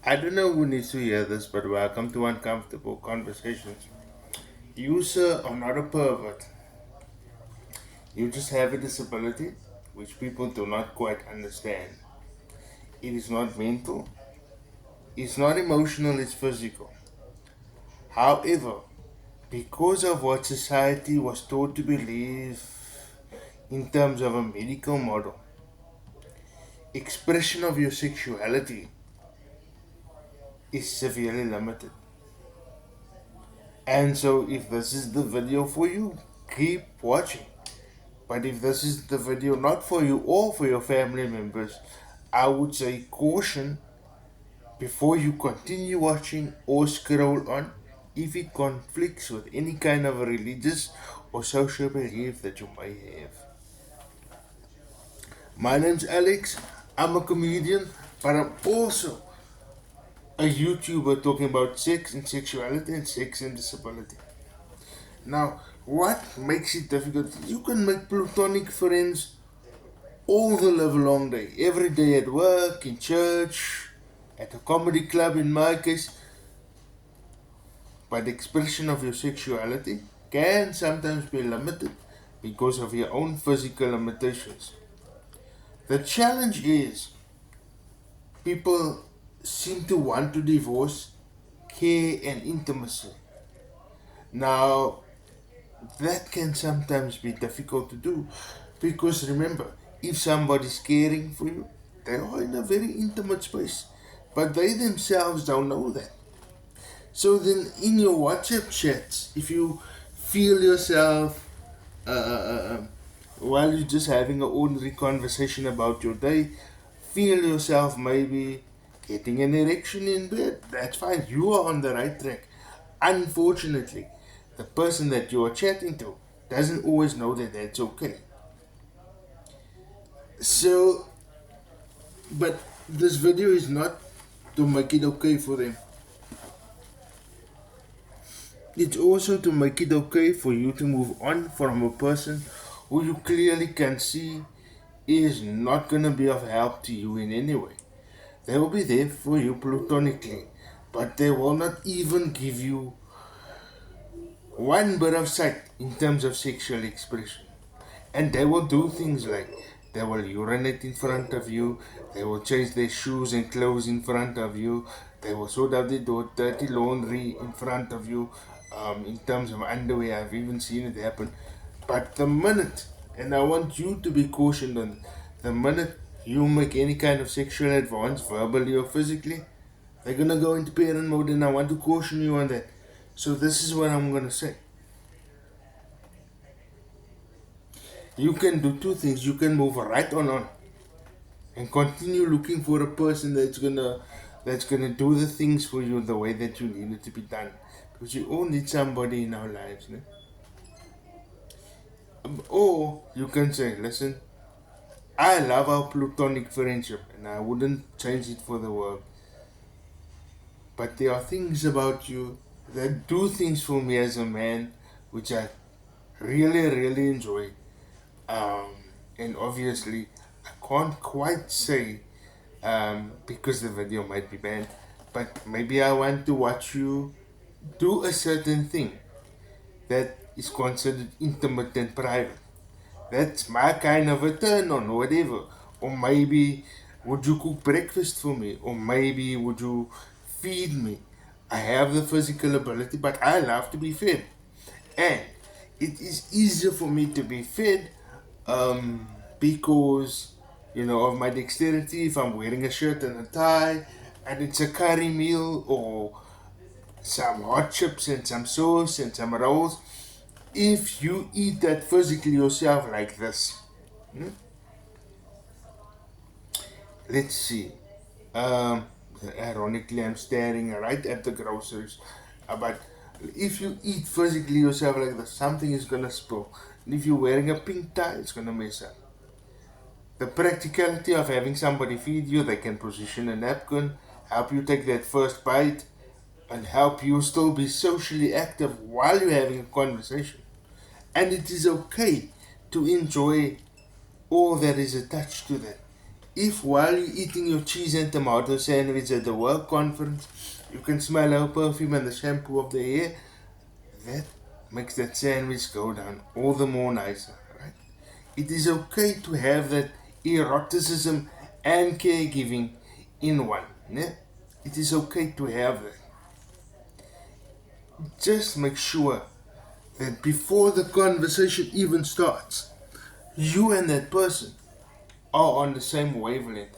I don't know who needs to hear this, but welcome to Uncomfortable Conversations. You, sir, are not a pervert. You just have a disability which people do not quite understand. It is not mental, it's not emotional, it's physical. However, because of what society was taught to believe in terms of a medical model, expression of your sexuality is severely limited. And so, if this is the video for you, keep watching. But if this is the video not for you or for your family members, I would say caution before you continue watching or scroll on if it conflicts with any kind of religious or social belief that you may have. My name's Alex, I'm a comedian, but I'm also a YouTuber talking about sex and sexuality and sex and disability. Now, what makes it difficult? You can make platonic friends all the live long day, every day at work, in church, at a comedy club in my case, but the expression of your sexuality can sometimes be limited because of your own physical limitations. The challenge is people seem to want to divorce care and intimacy. Now, that can sometimes be difficult to do because remember, if somebody's caring for you, they are in a very intimate space, but they themselves don't know that. So then, in your WhatsApp chats, if you feel yourself while you're just having an ordinary conversation about your day, feel yourself maybe getting an erection in bed, that's fine. You are on the right track. Unfortunately, the person that you are chatting to doesn't always know that that's okay. So, but this video is not to make it okay for them. It's also to make it okay for you to move on from a person who you clearly can see is not gonna be of help to you in any way. They will be there for you platonically, but they will not even give you one bit of sight in terms of sexual expression. And they will do things like they will urinate in front of you, they will change their shoes and clothes in front of you, they will sort out their dirty laundry in front of you. In terms of underwear, I've even seen it happen. But the minute, and I want you to be cautioned on the minute you make any kind of sexual advance, verbally or physically, they're gonna go into parent mode, and I want to caution you on that. So this is what I'm gonna say. You can do two things. You can move right on and continue looking for a person that's gonna do the things for you the way that you need it to be done. Because you all need somebody in our lives, né? Or you can say, listen, I love our platonic friendship and I wouldn't change it for the world. But there are things about you that do things for me as a man which I really enjoy. Um, and obviously, I can't quite say because the video might be banned, but maybe I want to watch you do a certain thing that is considered intimate and private. That's my kind of a turn on, whatever. Or maybe would you cook breakfast for me? Or maybe would you feed me? I have the physical ability, but I love to be fed. And it is easier for me to be fed because, of my dexterity. If I'm wearing a shirt and a tie and it's a curry meal or some hot chips and some sauce and some rolls, if you eat that physically yourself like this, let's see. Um, Ironically, I'm staring right at the groceries. But if you eat physically yourself like this, something is gonna spill. And if you're wearing a pink tie, it's gonna mess up. The practicality of having somebody feed you, they can position a napkin, help you take that first bite, and help you still be socially active while you're having a conversation. And it is okay to enjoy all that is attached to that. If while you're eating your cheese and tomato sandwich at the work conference, you can smell our perfume and the shampoo of the hair, that makes that sandwich go down all the more nicer, right? It is okay to have that eroticism and caregiving in one. Ne? It is okay to have that. Just make sure that before the conversation even starts, you and that person are on the same wavelength.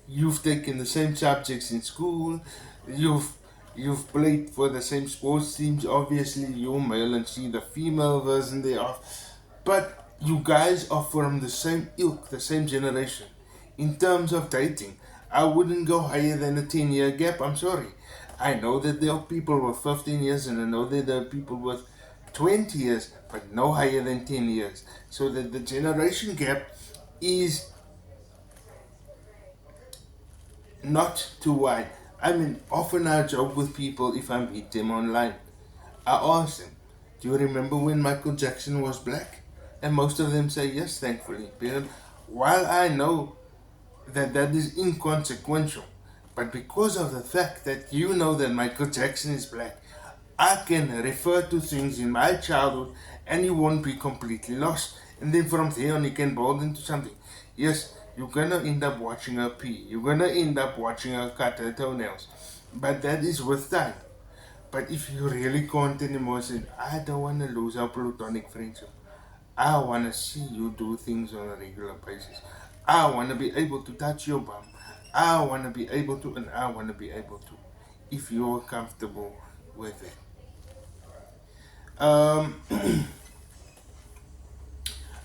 You've taken the same subjects in school. You've you've played for the same sports teams. Obviously, you're male and she the female version thereof. But you guys are from the same ilk, the same generation. In terms of dating, I wouldn't go higher than a 10-year gap. I'm sorry. I know that there are people with 15 years and I know that there are people with 20 years, but no higher than 10 years. So that the generation gap is not too wide. I mean, often I joke with people if I meet them online. I ask them, do you remember when Michael Jackson was black? And most of them say yes, thankfully. Because while I know that that is inconsequential, but because of the fact that you know that Michael Jackson is black, I can refer to things in my childhood and you won't be completely lost. And then from there on, you can build into something. Yes, you're gonna end up watching her pee. You're gonna end up watching her cut her toenails. But that is with time. But if you really can't anymore, say, I don't want to lose our platonic friendship. I want to see you do things on a regular basis. I want to be able to touch your bum. I want to be able to, and I want to be able to, if you're comfortable with it. Um,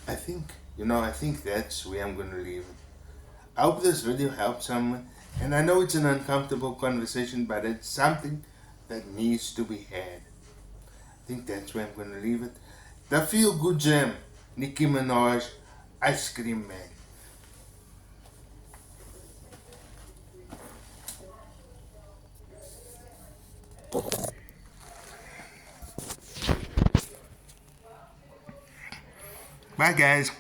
I think that's where I'm going to leave it. I hope this video helped someone. And I know it's an uncomfortable conversation, but it's something that needs to be had. I think that's where I'm going to leave it. The Feel Good Jam, Nicki Minaj, Ice Cream Man. Bye, guys.